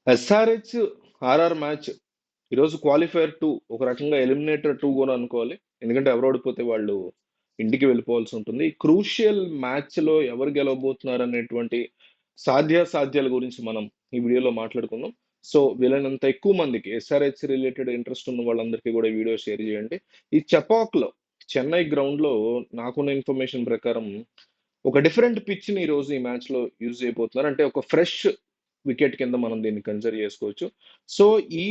SRH RR match ఈరోజు qualifier 2 ఒక రకంగా ఎలిమినేటర్ 2 కూడా అనుకోవాలి. ఎందుకంటే ఎవరు ఓడిపోతే వాళ్ళు ఇంటికి వెళ్ళిపోవాల్సి ఉంటుంది. క్రూషియల్ మ్యాచ్ లో ఎవరు గెలవబోతున్నారు అనేటువంటి సాధ్యాసాధ్యాల గురించి మనం ఈ వీడియోలో మాట్లాడుకుందాం. సో వీళ్ళనంత ఎక్కువ మందికి ఎస్ఆర్హెచ్ రిలేటెడ్ ఇంట్రెస్ట్ ఉన్న వాళ్ళందరికీ కూడా ఈ వీడియో షేర్ చేయండి. ఈ చెపాక్ లో చెన్నై గ్రౌండ్ లో నాకున్న ఇన్ఫర్మేషన్ ప్రకారం ఒక డిఫరెంట్ పిచ్ ని ఈ రోజు ఈ మ్యాచ్ లో యూజ్ చేయబోతున్నారు. అంటే ఒక ఫ్రెష్ వికెట్ కింద మనం దీన్ని కన్సిడర్ చేసుకోవచ్చు. సో ఈ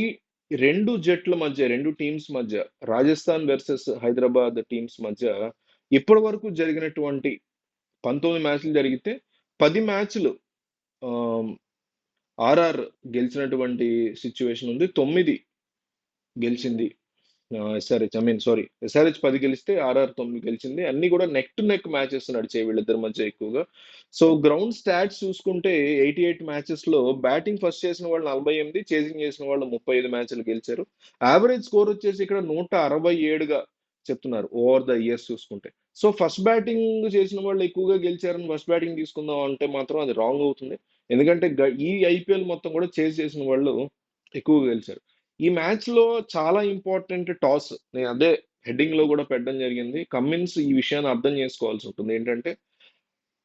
రెండు జట్ల మధ్య, రెండు టీమ్స్ మధ్య, రాజస్థాన్ వర్సెస్ హైదరాబాద్ టీమ్స్ మధ్య ఇప్పటి వరకు జరిగినటువంటి 19 మ్యాచ్లు జరిగితే 10 మ్యాచ్లు ఆర్ఆర్ గెలిచినటువంటి సిచ్యువేషన్ ఉంది. 9 గెలిచింది ఎస్ఆర్హెచ్. సారీ, ఎస్ఆర్హెచ్ 10 గెలిస్తే ఆర్ఆర్ 9 గెలిచింది. అన్ని కూడా నెక్ టు నెక్ మ్యాచెస్ నడిచాయి వీళ్ళిద్దరి మధ్య ఎక్కువగా. సో గ్రౌండ్ స్టాట్స్ చూసుకుంటే 88 మ్యాచెస్ లో బ్యాటింగ్ ఫస్ట్ చేసిన వాళ్ళు 48, చేసింగ్ చేసిన వాళ్ళు 35 మ్యాచ్లు గెలిచారు. యావరేజ్ స్కోర్ వచ్చేసి ఇక్కడ 167గా చెప్తున్నారు ఓవర్ ద ఇయర్స్ చూసుకుంటే. సో ఫస్ట్ బ్యాటింగ్ చేసిన వాళ్ళు ఎక్కువగా గెలిచారని ఫస్ట్ బ్యాటింగ్ తీసుకుందాం అంటే మాత్రం అది రాంగ్ అవుతుంది. ఎందుకంటే ఈ ఐపీఎల్ మొత్తం కూడా చేజ్ చేసిన వాళ్ళు ఎక్కువగా గెలిచారు. ఈ మ్యాచ్ లో చాలా ఇంపార్టెంట్ టాస్. నేను అదే హెడ్డింగ్ లో కూడా పెట్టడం జరిగింది. కమిన్స్ ఈ విషయాన్ని అర్థం చేసుకోవాల్సి ఉంటుంది. ఏంటంటే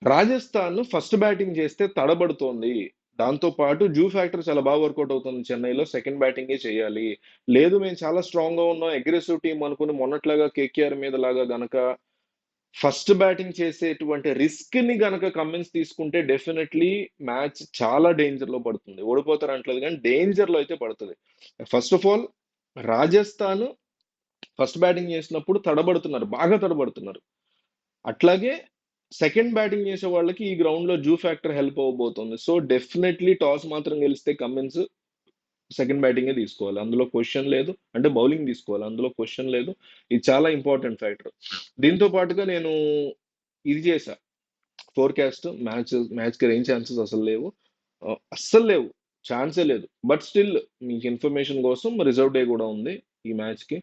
రాజస్థాన్ ఫస్ట్ బ్యాటింగ్ చేస్తే తడబడుతోంది. దాంతో పాటు జూ ఫ్యాక్టర్ చాలా బాగా వర్కౌట్ అవుతుంది చెన్నైలో. సెకండ్ బ్యాటింగే చేయాలి. లేదు మేము చాలా స్ట్రాంగ్ గా ఉన్నాం, అగ్రెసివ్ టీం అనుకుని మొన్నట్లాగా కేకేఆర్ మీద లాగా గనక ఫస్ట్ బ్యాటింగ్ చేసేటువంటి రిస్క్ ని గనక కమిన్స్ తీసుకుంటే డెఫినెట్లీ మ్యాచ్ చాలా డేంజర్ లో పడుతుంది. ఓడిపోతారు అంటలేదు కానీ డేంజర్ లో అయితే పడుతుంది. First of all Rajasthan first batting చేసినప్పుడు తడబడుతున్నారు, బాగా తడబడుతున్నారు. అట్లాగే సెకండ్ బ్యాటింగ్ చేసే వాళ్ళకి ఈ గ్రౌండ్ లో జూ ఫ్యాక్టర్ హెల్ప్ అవ్వబోతుంది. సో డెఫినెట్లీ టాస్ మాత్రం గెలిస్తే కమిన్స్ సెకండ్ బ్యాటింగే తీసుకోవాలి, అందులో క్వశ్చన్ లేదు. అంటే బౌలింగ్ తీసుకోవాలి, అందులో క్వశ్చన్ లేదు. ఇది చాలా ఇంపార్టెంట్ ఫ్యాక్టర్. దీంతో పాటుగా నేను ఇది చేశా ఫోర్కాస్ట్. మ్యాచ్ కి ఏం ఛాన్సెస్ అసలు లేవు, అస్సలు లేవు, ఛాన్సే లేదు. బట్ స్టిల్ మీకు ఇన్ఫర్మేషన్ కోసం రిజర్వ్ డే కూడా ఉంది ఈ మ్యాచ్ కి.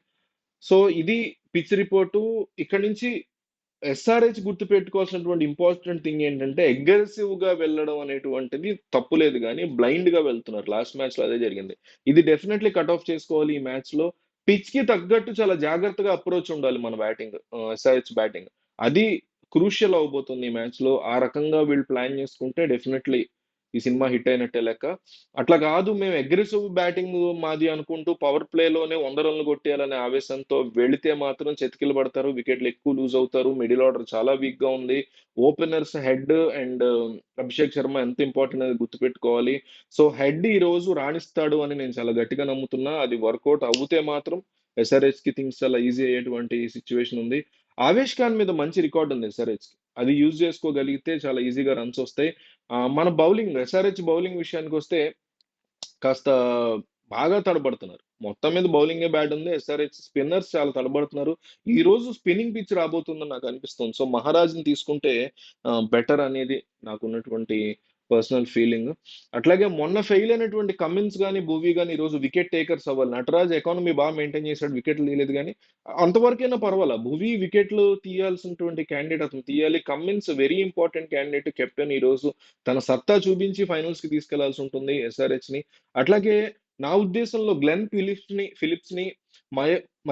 సో ఇది పిచ్ రిపోర్టు. ఇక్కడ నుంచి ఎస్ఆర్హెచ్ గుర్తు పెట్టుకోవాల్సినటువంటి ఇంపార్టెంట్ థింగ్ ఏంటంటే అగ్రెసివ్ గా వెళ్ళడం అనేటువంటిది తప్పులేదు, కానీ బ్లైండ్ గా వెళ్తున్నారు. లాస్ట్ మ్యాచ్ లో అదే జరిగింది. ఇది డెఫినెట్లీ కట్ ఆఫ్ చేసుకోవాలి ఈ మ్యాచ్ లో. పిచ్ కి తగ్గట్టు చాలా జాగ్రత్తగా అప్రోచ్ ఉండాలి మన బ్యాటింగ్, ఎస్ఆర్హెచ్ బ్యాటింగ్. అది క్రూషియల్ అవబోతుంది ఈ మ్యాచ్ లో. ఆ రకంగా వీళ్ళు ప్లాన్ చేసుకుంటే డెఫినెట్లీ ఈ సినిమా హిట్ అయినట్టే లెక్క. అట్లా కాదు మేము అగ్రెసివ్ బ్యాటింగ్ మాది అనుకుంటూ పవర్ ప్లేలోనే 100 రన్లు కొట్టేయాలనే ఆవేశంతో వెళితే మాత్రం చెతికిలు పడతారు, వికెట్లు ఎక్కువ లూజ్ అవుతారు. మిడిల్ ఆర్డర్ చాలా వీక్ గా ఉంది. Openers head and Abhishek Sharma ఎంత ఇంపార్టెంట్ అనేది గుర్తుపెట్టుకోవాలి. సో హెడ్ ఈ రోజు రాణిస్తాడు అని నేను చాలా గట్టిగా నమ్ముతున్నా. అది వర్కౌట్ అవుతే మాత్రం ఎస్ఆర్హెచ్ కి థింగ్స్ చాలా ఈజీ అయ్యేటువంటి సిచ్యువేషన్ ఉంది. ఆవేష్ ఖాన్ మీద మంచి రికార్డ్ ఉంది ఎస్ఆర్హెచ్ కి. అది యూజ్ చేసుకోగలిగితే చాలా ఈజీగా రన్స్ వస్తాయి. మన బౌలింగ్, ఎస్ఆర్హెచ్ బౌలింగ్ విషయానికి వస్తే కాస్త బాగా తడబడుతున్నారు. మొత్తం మీద బౌలింగే బ్యాడ్ ఉంది. ఎస్ఆర్హెచ్ స్పిన్నర్స్ చాలా తడబడుతున్నారు. ఈ రోజు స్పిన్నింగ్ పిచ్ రాబోతుందని నాకు అనిపిస్తుంది. సో మహారాజ్ని తీసుకుంటే బెటర్ అనేది నాకున్నటువంటి పర్సనల్ ఫీలింగ్. అట్లాగే మొన్న ఫెయిల్ అయినటువంటి కమిన్స్ కానీ భువీ కానీ ఈరోజు వికెట్ టేకర్స్ అవ్వాలి. నటరాజ్ ఎకానమీ బాగా మెయింటైన్ చేశాడు, వికెట్లు తీయలేదు. కానీ అంతవరకైనా పర్వాలా. భువీ వికెట్లు తీయాల్సినటువంటి క్యాండిడేట్, అతను తీయాలి. Cummins very important candidate, captain. ఈ రోజు తన సత్తా చూపించి ఫైనల్స్ కి తీసుకెళ్లాల్సి ఉంటుంది ఎస్ఆర్హెచ్ ని. అట్లాగే నా ఉద్దేశంలో గ్లెన్ ఫిలిప్స్ ని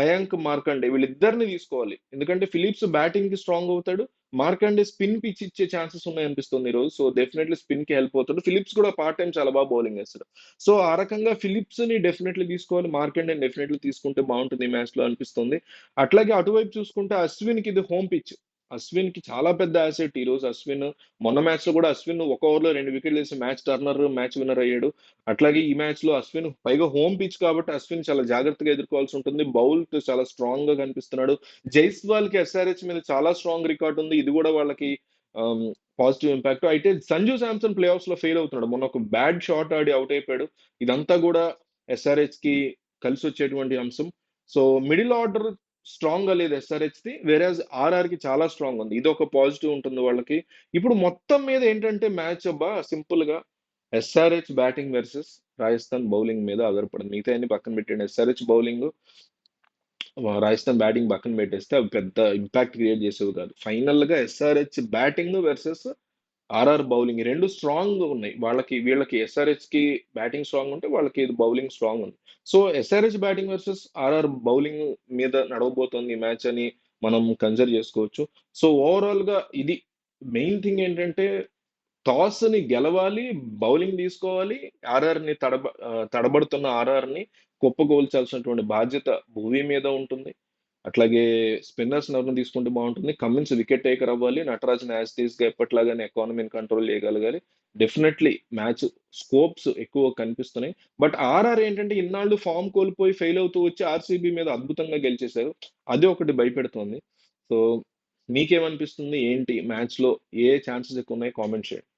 మయాంక్ మార్కండే వీళ్ళిద్దరిని తీసుకోవాలి. ఎందుకంటే ఫిలిప్స్ బ్యాటింగ్ కి స్ట్రాంగ్ అవుతాడు, మార్కండే స్పిన్ పిచ్ ఇచ్చే ఛాన్సెస్ ఉన్నాయనిపిస్తుంది ఈ రోజు. సో డెఫినెట్లీ స్పిన్ కి హెల్ప్ అవుతాడు. ఫిలిప్స్ కూడా పార్ట్ టైం చాలా బాగా బౌలింగ్ వేస్తాడు. సో ఆ రకంగా ఫిలిప్స్ ని డెఫినెట్లీ తీసుకోవాలి, మార్కండే డెఫినెట్లీ తీసుకుంటే బాగుంటుంది ఈ మ్యాచ్ లో అనిపిస్తుంది. అట్లాగే అటువైపు చూసుకుంటే అశ్విన్ కి ఇది హోమ్ పిచ్. అశ్విన్ కి చాలా పెద్ద అసెట్ ఈ రోజు. అశ్విన్ మొన్న మ్యాచ్ లో కూడా అశ్విన్ ఒక ఓవర్ లో 2 వికెట్లు వేసి మ్యాచ్ విన్నర్ అయ్యాడు. అట్లాగే ఈ మ్యాచ్ లో అశ్విన్ పైగా హోమ్ పిచ్ కాబట్టి అశ్విన్ చాలా జాగ్రత్తగా ఎదుర్కోవాల్సి ఉంటుంది. బౌల్ చాలా స్ట్రాంగ్ గా కనిపిస్తున్నాడు. జైస్వాల్ కి ఎస్ఆర్హెచ్ మీద చాలా స్ట్రాంగ్ రికార్డ్ ఉంది. ఇది కూడా వాళ్ళకి పాజిటివ్ ఇంపాక్ట్. అయితే సంజు శాంసన్ ప్లే ఆఫ్స్ లో ఫెయిల్ అవుతున్నాడు. మొన్న ఒక బ్యాడ్ షాట్ ఆడి అవుట్ అయిపోయాడు. ఇదంతా కూడా ఎస్ఆర్హెచ్ కి కలిసి వచ్చేటువంటి అంశం. సో మిడిల్ ఆర్డర్ స్ట్రాంగ్ గా లేదు ఎస్ఆర్హెచ్ ది, వేరేజ్ ఆర్ఆర్ కి చాలా స్ట్రాంగ్ ఉంది. ఇది ఒక పాజిటివ్ ఉంటుంది వాళ్ళకి. ఇప్పుడు మొత్తం మీద ఏంటంటే మ్యాచ్ అబ్బా సింపుల్ గా SRH batting versus Rajasthan bowling మీద ఆధారపడింది. మిగతా అన్ని పక్కన పెట్టండి. ఎస్ఆర్హెచ్ బౌలింగ్, రాజస్థాన్ బ్యాటింగ్ పక్కన పెట్టేస్తే అవి పెద్ద ఇంపాక్ట్ క్రియేట్ చేసేవి కాదు. ఫైనల్ గా SRH batting versus RR bowling ఈ రెండు స్ట్రాంగ్ ఉన్నాయి. వాళ్ళకి వీళ్ళకి ఎస్ఆర్హెచ్ కి బ్యాటింగ్ స్ట్రాంగ్ ఉంటే వాళ్ళకి ఇది బౌలింగ్ స్ట్రాంగ్ ఉంది. So SRH batting versus RR bowling మీద నడవబోతోంది ఈ మ్యాచ్ అని మనం కన్సిడర్ చేసుకోవచ్చు. సో ఓవరాల్ గా ఇది మెయిన్ థింగ్ ఏంటంటే టాస్ ని గెలవాలి, బౌలింగ్ తీసుకోవాలి. తడబడుతున్న ఆర్ఆర్ ని కుప్పకూల్చాల్సినటువంటి బాధ్యత భువీ మీద ఉంటుంది. అట్లాగే స్పిన్నర్స్ ఎవరిని తీసుకుంటే బాగుంటుంది. కమిన్స్ వికెట్ టేకర్ అవ్వాలి. నటరాజన్ యాజ్ టీస్ గా ఎప్పట్లాగానే ఎకానమీని కంట్రోల్ చేయగలగాలి. డెఫినెట్లీ మ్యాచ్ స్కోప్స్ ఎక్కువ కనిపిస్తున్నాయి. బట్ ఆర్ఆర్ ఏంటంటే ఇన్నాళ్ళు ఫామ్ కోల్పోయి ఫెయిల్ అవుతూ వచ్చి ఆర్సీబీ మీద అద్భుతంగా గెలిచేశారు. అది ఒకటి భయపెడుతోంది. సో మీకేమనిపిస్తుంది ఏంటి మ్యాచ్ లో ఏ ఛాన్సెస్ ఎక్కువ ఉన్నాయి కామెంట్ చేయండి.